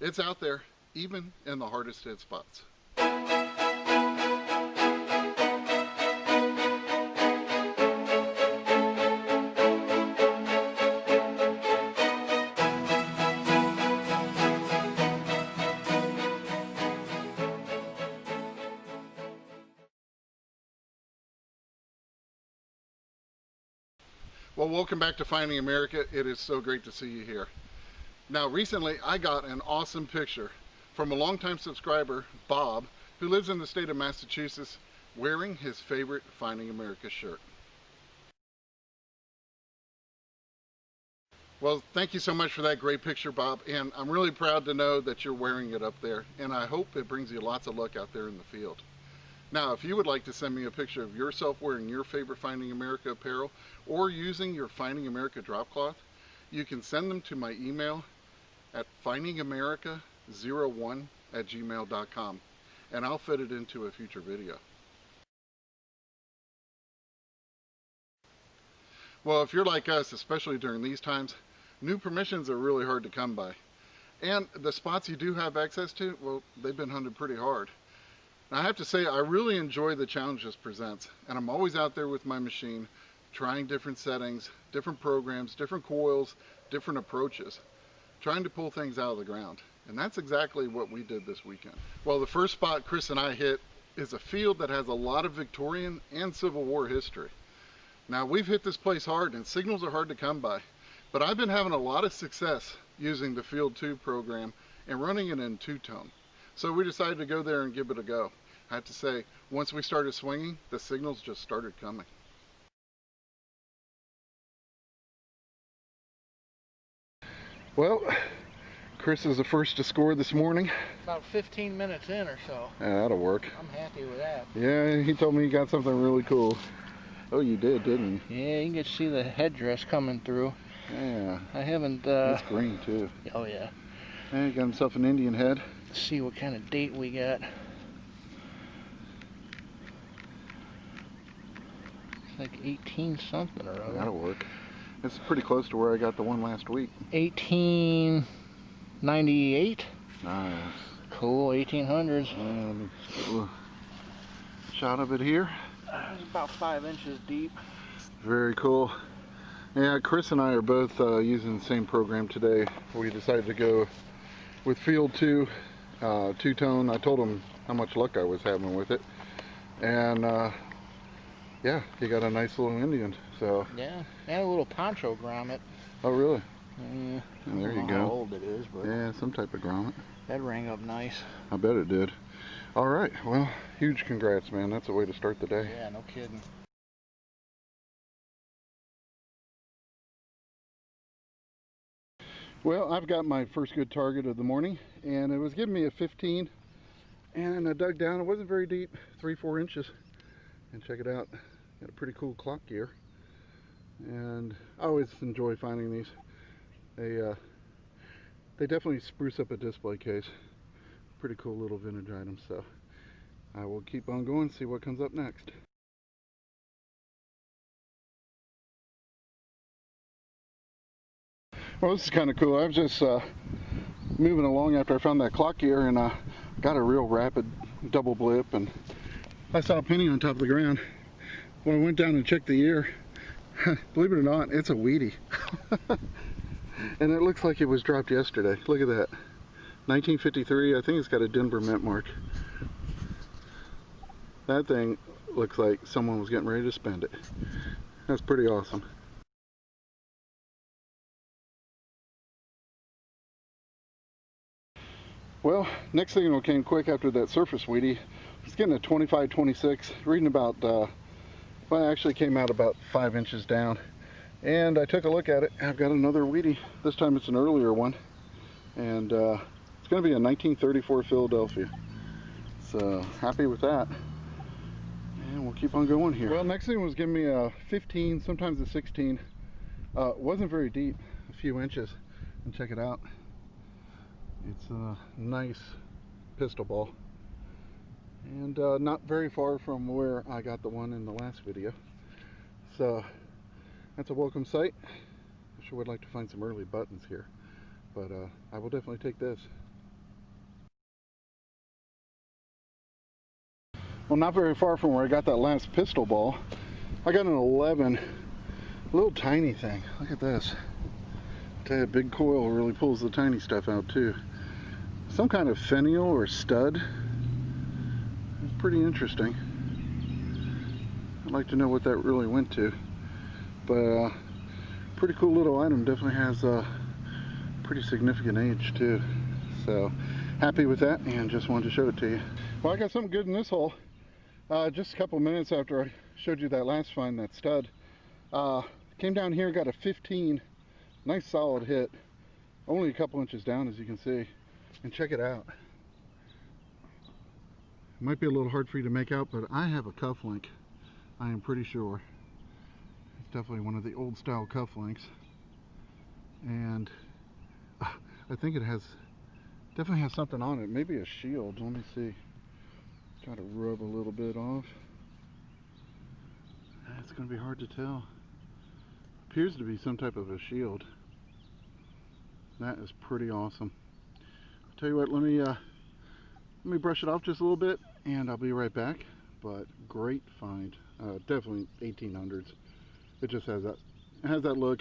It's out there, even in the hardest hit spots. Well, welcome back to Finding America. It is so great to see you here. Now, recently I got an awesome picture from a longtime subscriber, Bob, who lives in the state of Massachusetts, wearing his favorite Finding America shirt. Well, thank you so much for that great picture, Bob, and I'm really proud to know that you're wearing it up there, and I hope it brings you lots of luck out there in the field. Now, if you would like to send me a picture of yourself wearing your favorite Finding America apparel or using your Finding America drop cloth, you can send them to my email at findingamerica01@gmail.com, and I'll fit it into a future video. Well, if you're like us, especially during these times, new permissions are really hard to come by. And the spots you do have access to, well, they've been hunted pretty hard. Now, I have to say, I really enjoy the challenge this presents, and I'm always out there with my machine, trying different settings, different programs, different coils, different approaches, trying to pull things out of the ground. And that's exactly what we did this weekend. Well, the first spot Chris and I hit is a field that has a lot of Victorian and Civil War history. Now, we've hit this place hard, and signals are hard to come by, but I've been having a lot of success using the Field 2 program and running it in two-tone. So we decided to go there and give it a go. I have to say, once we started swinging, the signals just started coming. Well, Chris is the first to score this morning. About 15 minutes in or so. Yeah, that'll work. I'm happy with that. Yeah, he told me he got something really cool. Oh, you did, didn't you? Yeah, you can see the headdress coming through. Yeah. I haven't... It's green, too. Oh, yeah. Yeah, he got himself an Indian head. Let's see what kind of date we got. It's like 18 something or other. That'll work. It's pretty close to where I got the one last week. 1898. Nice. Cool, 1800s. Let me get a shot of it here. It's about 5 inches deep. Very cool. Yeah, Chris and I are both using the same program today. We decided to go with Field 2, two-tone. I told him how much luck I was having with it. And yeah, he got a nice little Indian. So yeah, and a little poncho grommet. Oh, really? Yeah. And there you I don't go. know how old it is, but yeah, some type of grommet. That rang up nice. I bet it did. All right, well, huge congrats, man. That's a way to start the day. Yeah, no kidding. Well, I've got my first good target of the morning, and it was giving me a 15, and I dug down. It wasn't very deep, 3-4 inches. And check it out, got a pretty cool clock gear, and I always enjoy finding these. They definitely spruce up a display case. Pretty cool little vintage items. So I will keep on going, see what comes up next. Well, this is kind of cool. I was just moving along after I found that clock gear, and got a real rapid double blip, and I saw a penny on top of the ground. When I went down and checked the ear, believe it or not, it's a Wheatie. And it looks like it was dropped yesterday. Look at that. 1953, I think it's got a Denver mint mark. That thing looks like someone was getting ready to spend it. That's pretty awesome. Well, next signal came quick after that surface Wheatie. It's getting a 25-26, reading about, well, it actually came out about 5 inches down. And I took a look at it. I've got another Wheatie. This time it's an earlier one. And it's going to be a 1934 Philadelphia. So, happy with that. And we'll keep on going here. Well, next thing was giving me a 15, sometimes a 16. Wasn't very deep, a few inches. And check it out. It's a nice pistol ball, and not very far from where I got the one in the last video. So that's a welcome sight. I sure would like to find some early buttons here, but I will definitely take this. Well, not very far from where I got that last pistol ball, I got an 11, little tiny thing. Look at this. I tell you, a big coil really pulls the tiny stuff out too. Some kind of finial or stud. It's pretty interesting. I'd like to know what that really went to. But pretty cool little item. Definitely has a pretty significant age too. So happy with that, and just wanted to show it to you. Well, I got something good in this hole. Just a couple minutes after I showed you that last find, that stud. Came down here, got a 15. Nice solid hit. Only a couple inches down, as you can see. And check it out. It might be a little hard for you to make out, but I have a cufflink. I am pretty sure. It's definitely one of the old style cufflinks. And I think it definitely has something on it. Maybe a shield. Let me see. Try to rub a little bit off. It's going to be hard to tell. Appears to be some type of a shield. That is pretty awesome. I'll tell you what, let me brush it off just a little bit and I'll be right back. But great find. Definitely 1800s. It just has that look.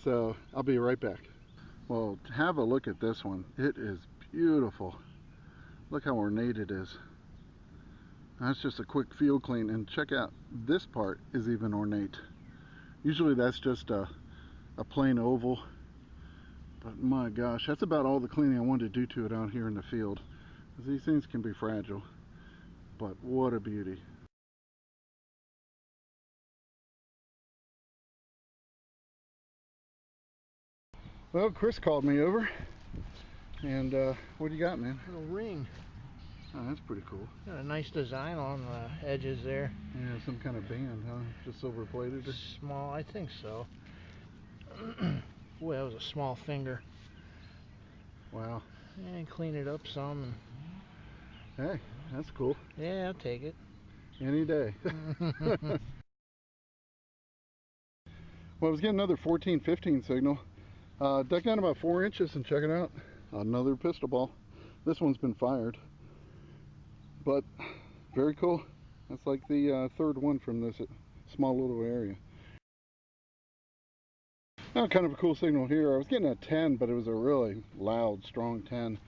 So I'll be right back. Well, have a look at this one. It is beautiful. Look how ornate it is. That's just a quick field clean, and check out, this part is even ornate. Usually that's just a plain oval, but my gosh, that's about all the cleaning I wanted to do to it out here in the field. These things can be fragile, but what a beauty. Well, Chris called me over, and what do you got, man? Little ring. Oh, that's pretty cool. Got a nice design on the edges there. Yeah, some kind of band, huh? Just silver plated? Small, I think so. Boy, that was a small finger. Wow. And clean it up some. And hey, that's cool. Yeah, I'll take it. Any day. Well, I was getting another 14-15 signal. Dug down about 4 inches and check it out. Another pistol ball. This one's been fired. But very cool. That's like the third one from this small little area. Now, kind of a cool signal here. I was getting a 10, but it was a really loud, strong 10.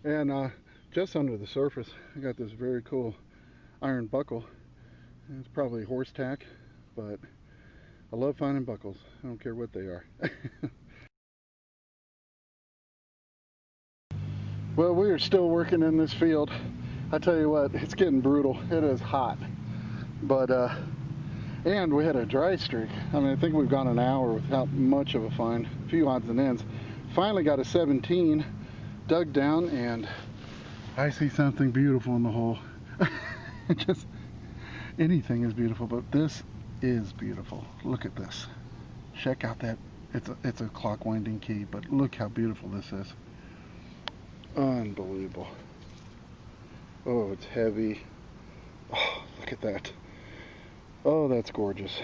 And just under the surface, I got this very cool iron buckle. It's probably horse tack, but I love finding buckles. I don't care what they are. Well, we are still working in this field. I tell you what, it's getting brutal. It is hot. But, and we had a dry streak. I mean, I think we've gone an hour without much of a find. A few odds and ends. Finally got a 17, dug down, and I see something beautiful in the hole. Just, anything is beautiful, but this is beautiful. Look at this. Check out that, it's a clock winding key, but look how beautiful this is. Unbelievable. Oh, it's heavy. Oh, look at that. Oh, that's gorgeous.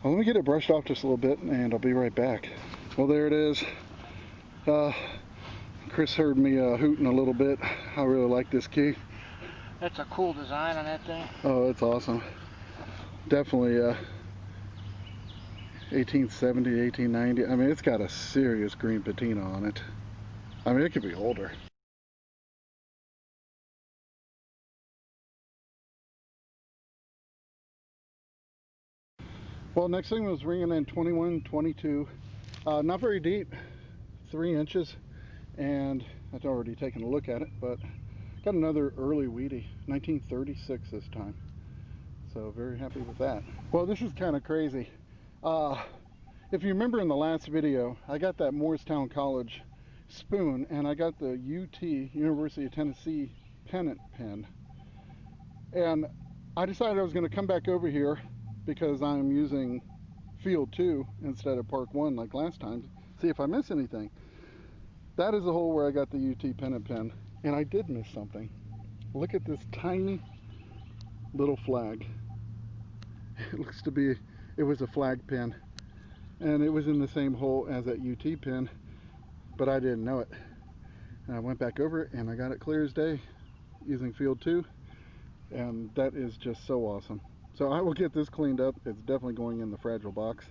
Well, let me get it brushed off just a little bit and I'll be right back. Well, there it is. Chris heard me hooting a little bit. I really like this key. That's a cool design on that thing. Oh, it's awesome. Definitely 1870, 1890. I mean, it's got a serious green patina on it. I mean, it could be older. Well, next thing was ringing in 21, 22. Not very deep, 3 inches, and I'd already taken a look at it, but got another early weedy, 1936 this time. So very happy with that. Well, this is kind of crazy. If you remember in the last video, I got that Morristown College spoon, and I got the UT, University of Tennessee pennant pen. And I decided I was going to come back over here because I'm using field 2 instead of park 1 like last time, see if I miss anything. That is the hole where I got the UT pennant pen, and I did miss something. Look at this tiny little flag. It looks to be, it was a flag pin, and it was in the same hole as that UT pin, but I didn't know it. And I went back over it and I got it clear as day using field 2. and that is just so awesome. So I will get this cleaned up. It's definitely going in the fragile box,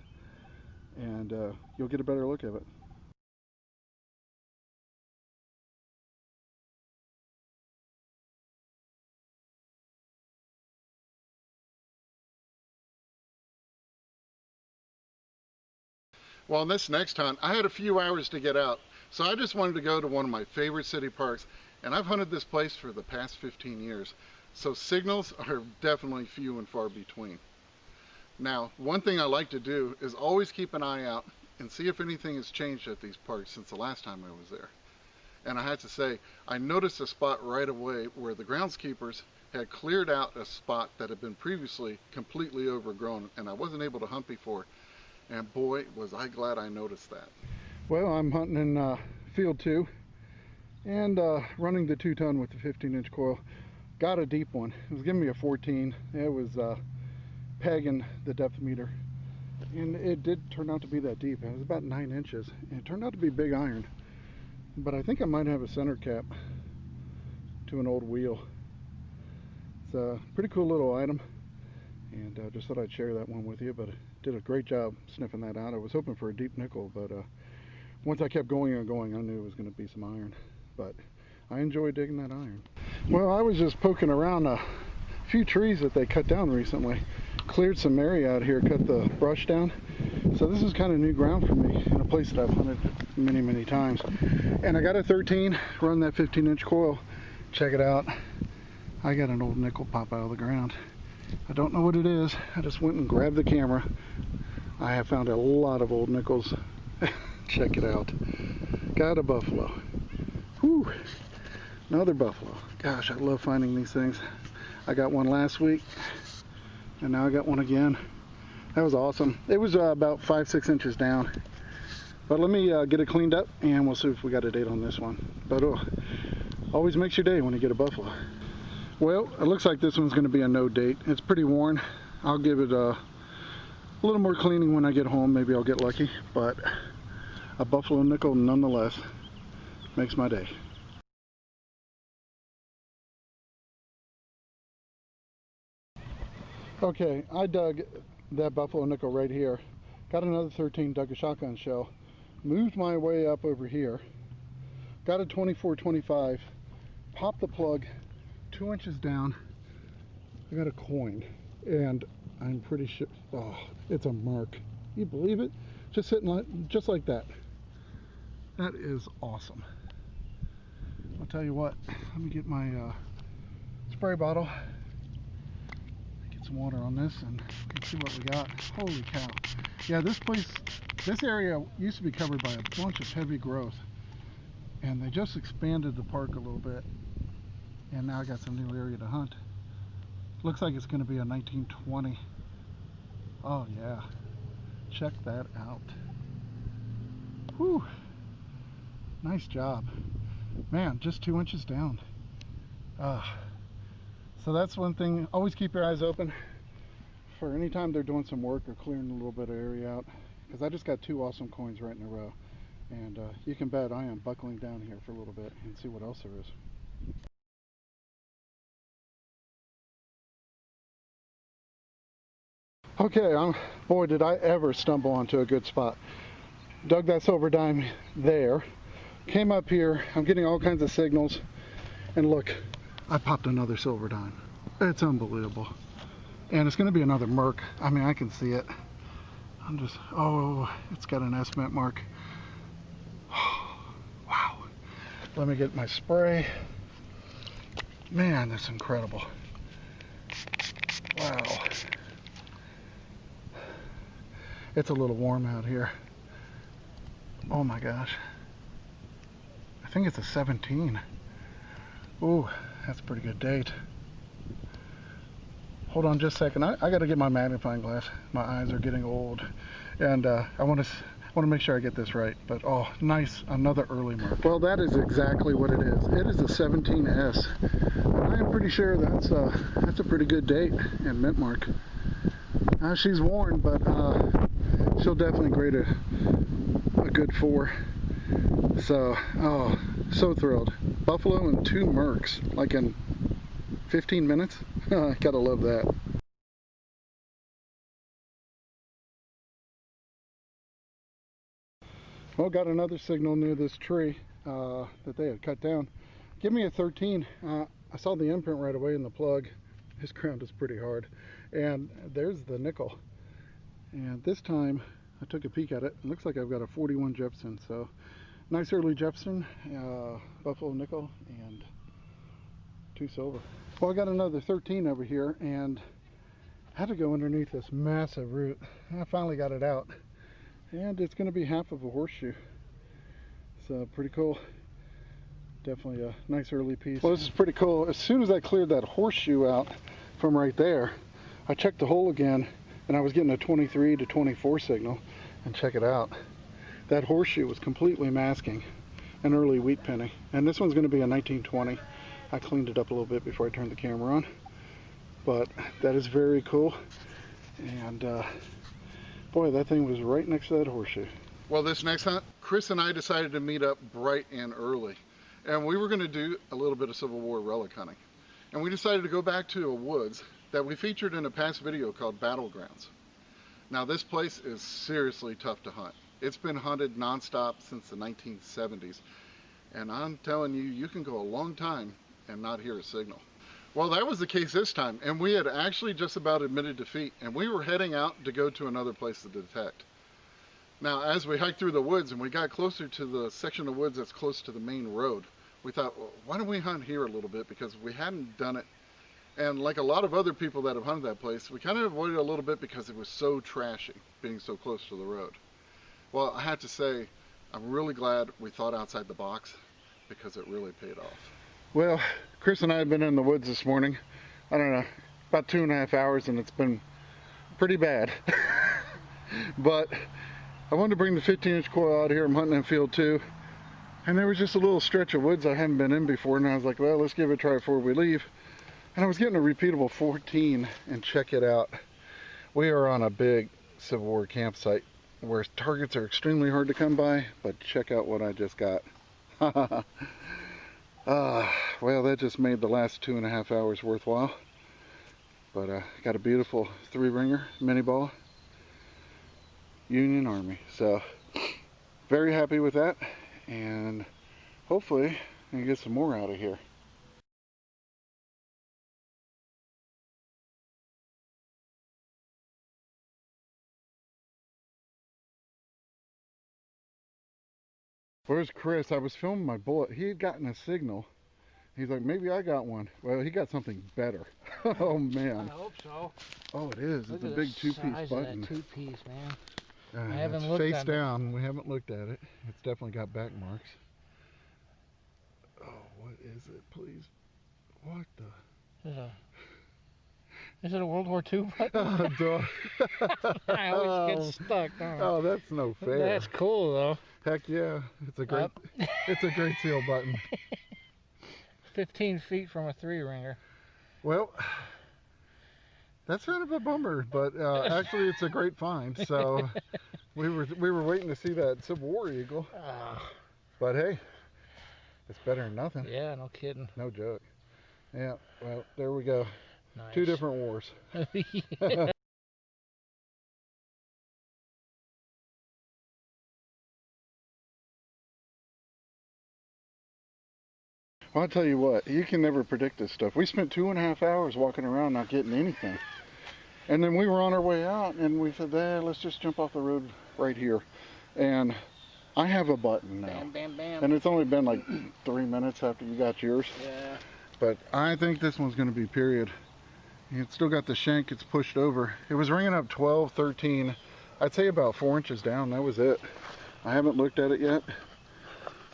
and you'll get a better look at it. Well, on this next hunt, I had a few hours to get out, so I just wanted to go to one of my favorite city parks, and I've hunted this place for the past 15 years, so signals are definitely few and far between. Now, one thing I like to do is always keep an eye out and see if anything has changed at these parks since the last time I was there. And I had to say, I noticed a spot right away where the groundskeepers had cleared out a spot that had been previously completely overgrown, and I wasn't able to hunt before. And boy, was I glad I noticed that. Well, I'm hunting in field 2 and running the 2-ton with the 15-inch coil. Got a deep one. It was giving me a 14. It was pegging the depth meter, and it did turn out to be that deep. It was about 9 inches, and it turned out to be big iron. But I think I might have a center cap to an old wheel. It's a pretty cool little item, and just thought I'd share that one with you. But did a great job sniffing that out. I was hoping for a deep nickel, but once I kept going and going, I knew it was going to be some iron. But I enjoy digging that iron. Well, I was just poking around a few trees that they cut down recently. Cleared some area out here, cut the brush down. So this is kind of new ground for me in a place that I've hunted many, many times. And I got a 13, run that 15-inch coil. Check it out. I got an old nickel pop out of the ground. I don't know what it is. I just went and grabbed the camera. I have found a lot of old nickels. Check it out. Got a buffalo. Whew. Another buffalo. Gosh, I love finding these things. I got one last week, and now I got one again. That was awesome. It was about 5-6 inches down. But let me get it cleaned up, and we'll see if we got a date on this one. But always makes your day when you get a buffalo. Well, it looks like this one's going to be a no date. It's pretty worn. I'll give it a little more cleaning when I get home. Maybe I'll get lucky, but a buffalo nickel nonetheless makes my day. Okay, I dug that buffalo nickel right here. Got another 13, dug a shotgun shell. Moved my way up over here. Got a 24-25. Popped the plug 2 inches down. I got a coin, and I'm pretty sure, oh, it's a mark. You believe it? Just sitting just like that. That is awesome. I'll tell you what, let me get my spray bottle, get some water on this, and let's see what we got. Holy cow. Yeah, this area used to be covered by a bunch of heavy growth, and they just expanded the park a little bit. And now I got some new area to hunt. Looks like it's going to be a 1920. Oh yeah, check that out. Whew, nice job. Man, just 2 inches down. So that's one thing, always keep your eyes open for any time they're doing some work or clearing a little bit of area out. Because I just got 2 awesome coins right in a row. And you can bet I am buckling down here for a little bit and see what else there is. Okay, boy, did I ever stumble onto a good spot. Dug that silver dime there, came up here, I'm getting all kinds of signals, and look, I popped another silver dime. It's unbelievable. And it's going to be another merc. I mean, I can see it. Oh, it's got an S-mint mark. Wow. Let me get my spray. Man, that's incredible. Wow. It's a little warm out here. Oh my gosh. I think it's a 17. Ooh, that's a pretty good date. Hold on just a second. I got to get my magnifying glass. My eyes are getting old. And I want to make sure I get this right. But oh, nice. Another early mark. Well, that is exactly what it is. It is a 17S. And I am pretty sure that's a pretty good date and mint mark. She's worn, but she'll definitely grade a good 4. So, oh, so thrilled. Buffalo and 2 mercs, like in 15 minutes. Gotta love that. Well, got another signal near this tree that they had cut down. Give me a 13. I saw the imprint right away in the plug. This ground is pretty hard. And there's the nickel. And this time I took a peek at it. It looks like I've got a 41 Jepson. So nice early Jepson, buffalo nickel, and 2 silver. Well, I got another 13 over here and had to go underneath this massive root. I finally got it out. And it's going to be half of a horseshoe. So pretty cool. Definitely a nice early piece. Well, this is pretty cool. As soon as I cleared that horseshoe out from right there, I checked the hole again and I was getting a 23 to 24 signal. And check it out. That horseshoe was completely masking an early wheat penny. And this one's going to be a 1920. I cleaned it up a little bit before I turned the camera on. But that is very cool. And boy, that thing was right next to that horseshoe. Well, this next hunt, Chris and I decided to meet up bright and early. And we were going to do a little bit of Civil War relic hunting. And we decided to go back to a woods that we featured in a past video called Battlegrounds. Now, this place is seriously tough to hunt. It's been hunted nonstop since the 1970s. And I'm telling you, you can go a long time and not hear a signal. Well, that was the case this time, and we had actually just about admitted defeat, and we were heading out to go to another place to detect. Now, as we hiked through the woods and we got closer to the section of woods that's close to the main road, we thought, well, why don't we hunt here a little bit, because we hadn't done it. And like a lot of other people that have hunted that place, we kind of avoided it a little bit because it was so trashy, being so close to the road. Well, I have to say, I'm really glad we thought outside the box, because it really paid off. Well, Chris and I have been in the woods this morning, I don't know, about 2.5 hours, and it's been pretty bad. But I wanted to bring the 15-inch coil out here. I'm hunting in field 2, and there was just a little stretch of woods I hadn't been in before, and I was like, well, let's give it a try before we leave. And I was getting a repeatable 14, and check it out. We are on a big Civil War campsite where targets are extremely hard to come by, but check out what I just got. Well, that just made the last 2.5 hours worthwhile. But got a beautiful 3-ringer mini ball, Union Army. So very happy with that, and hopefully I can get some more out of here. Where's Chris? I was filming my bullet. He had gotten a signal. He's like, maybe I got one. Well, he got something better. Oh, man. I hope so. Oh, it is. It's a big 2-piece button. That 2-piece, man. I haven't looked face at down. We haven't looked at it. It's definitely got back marks. Oh, what is it, please? What the? Is it a World War II button? Oh, I always get stuck. Oh, that's no fair. That's cool, though. Heck yeah. It's a great, it's a great seal button. 15 feet from a 3-ringer. Well, that's kind of a bummer, but actually it's a great find. So we were waiting to see that Civil War eagle. But hey, it's better than nothing. Yeah, no kidding. No joke. Yeah, well, there we go. Nice. 2 different wars. Yeah. Well, I'll tell you what, you can never predict this stuff. We spent 2.5 hours walking around not getting anything. And then we were on our way out and we said, let's just jump off the road right here. And I have a button now. Bam, bam, bam. And it's only been like 3 minutes after you got yours. Yeah. But I think this one's going to be period. It's still got the shank, it's pushed over. It was ringing up 12, 13, I'd say about 4 inches down. That was it. I haven't looked at it yet.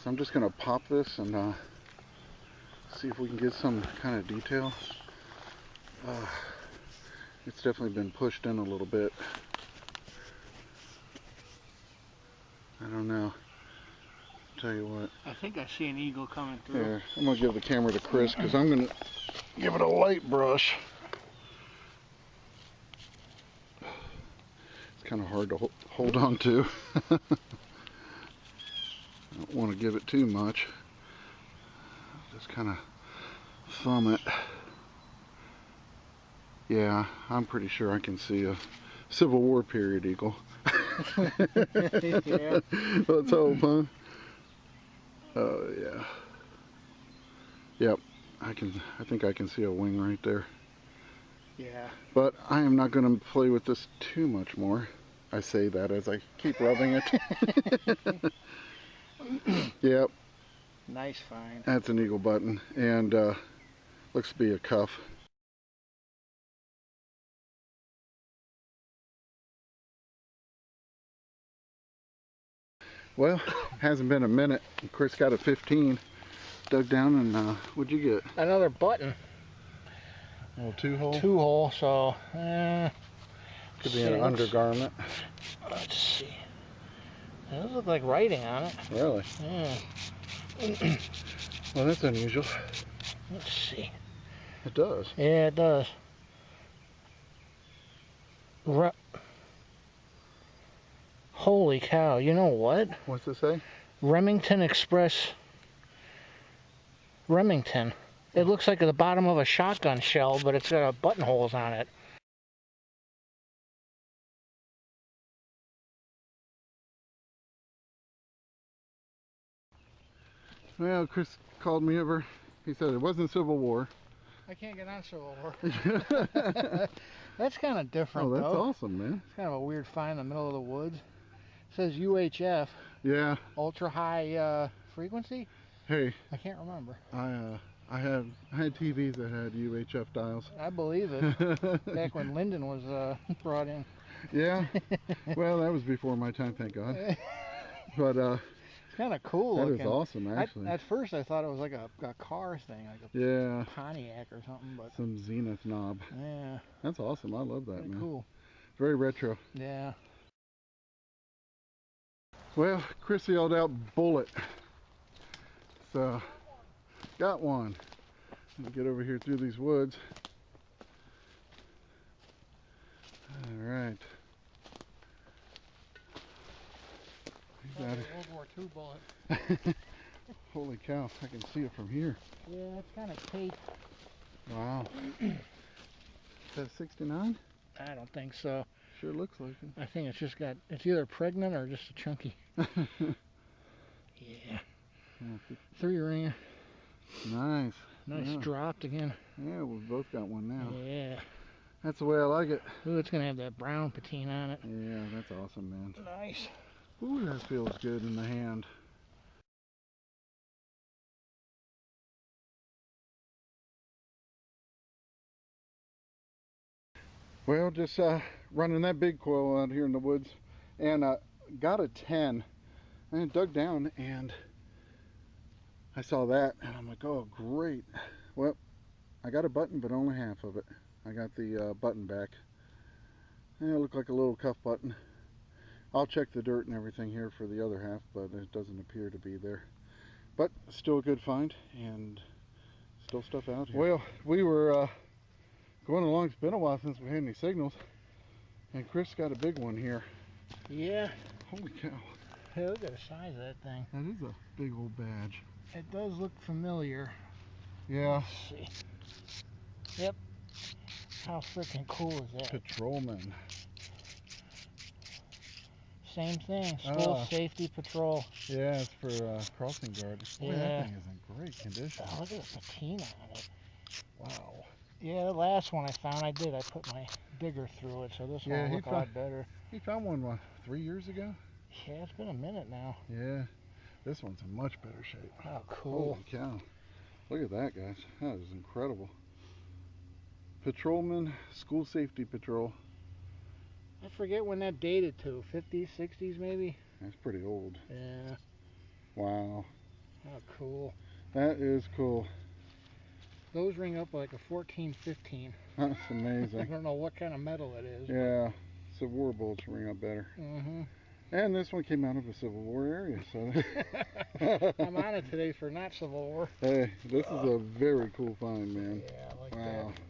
So I'm just going to pop this and see if we can get some kind of detail. It's definitely been pushed in a little bit. I don't know. I'll tell you what. I think I see an eagle coming through. Here, I'm going to give the camera to Chris because I'm going to give it a light brush. It's kind of hard to hold on to. I don't want to give it too much. Just kind of thumb it. Yeah, I'm pretty sure I can see a Civil War period eagle. Yeah. Let's hope, huh? Oh yeah. Yep. I think I can see a wing right there. Yeah. But I am not going to play with this too much more. I say that as I keep rubbing it. Yep. Nice find. That's an eagle button, and looks to be a cuff. Well, hasn't been a minute. Chris got a 15. Dug down, and what'd you get? Another button. A little 2-hole? 2-hole, so Could be an undergarment. Let's see. It does look like writing on it. Really? Yeah. Well, that's unusual. Let's see. It does. Yeah, it does. Holy cow, you know what? What's it say? Remington Express. Remington. It looks like the bottom of a shotgun shell, but it's got buttonholes on it. Well, Chris called me over. He said it wasn't Civil War. I can't get on Civil War. That's kind of different, though. Oh, that's though. awesome, man. It's kind of a weird find in the middle of the woods. It says UHF. Yeah. Ultra high frequency? Hey. I can't remember. I had TVs that had UHF dials. I believe it. Back when Lyndon was brought in. Yeah. Well, that was before my time, thank God. But it's kind of cool that looking. is awesome, actually. At first I thought it was like a car thing, like a yeah, Pontiac or something, but some Zenith knob. Yeah. That's awesome. I love that, Pretty man. cool. Very retro. Yeah. Well, Chris yelled out bullet. So got one. Get over here through these woods. All right. Got it. World War II bullet. Holy cow, I can see it from here. Yeah, it's kind of taped. Wow. Is that 69? I don't think so. Sure looks like it. I think it's just got, it's either pregnant or just a chunky. Yeah. 3-ringer. Nice. Nice Yeah. dropped again. Yeah, we've both got one now. Yeah. That's the way I like it. Ooh, it's going to have that brown patina on it. Yeah, that's awesome, man. Nice. Ooh, that feels good in the hand. Well, just running that big coil out here in the woods, and got a 10. And dug down, and I saw that, and I'm like, oh, great. Well, I got a button, but only half of it. I got the button back. And it looked like a little cuff button. I'll check the dirt and everything here for the other half, but it doesn't appear to be there. But still a good find, and still stuff out here. Well, we were going along. It's been a while since we had any signals, and Chris got a big one here. Yeah. Holy cow. Hey, look at the size of that thing. That is a big old badge. It does look familiar. Yeah. Let's see. Yep. How freaking cool is that? Patrolman. Same thing. School safety patrol. Yeah, it's for crossing guard. Boy, Yeah. that thing is in great condition. Oh, look at the patina on it. Wow. Yeah, the last one I found, I put my digger through it, so this one will look a lot better. He found one, what, 3 years ago? Yeah, it's been a minute now. Yeah. This one's in much better shape. Oh, cool. Holy cow. Look at that, guys. That is incredible. Patrolman, School Safety Patrol. I forget when that dated to. 50s, 60s maybe? That's pretty old. Yeah. Wow. Oh, cool. That is cool. Those ring up like a 14, 15. That's I amazing. don't know what kind of metal it is. Yeah. So war bullets ring up better. Mm-hmm. And this one came out of a Civil War area, so. I'm on it today for not Civil War. Hey, this is a very cool find, man. Yeah, I like Wow. that.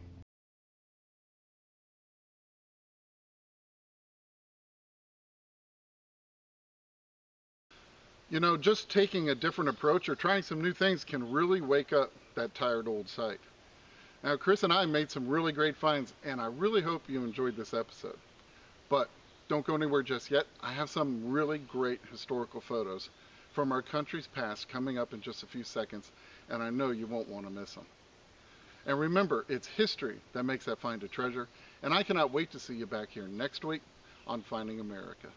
You know, just taking a different approach or trying some new things can really wake up that tired old site. Now, Chris and I made some really great finds, and I really hope you enjoyed this episode. But don't go anywhere just yet. I have some really great historical photos from our country's past coming up in just a few seconds, and I know you won't want to miss them. And remember, it's history that makes that find a treasure, and I cannot wait to see you back here next week on Finding America.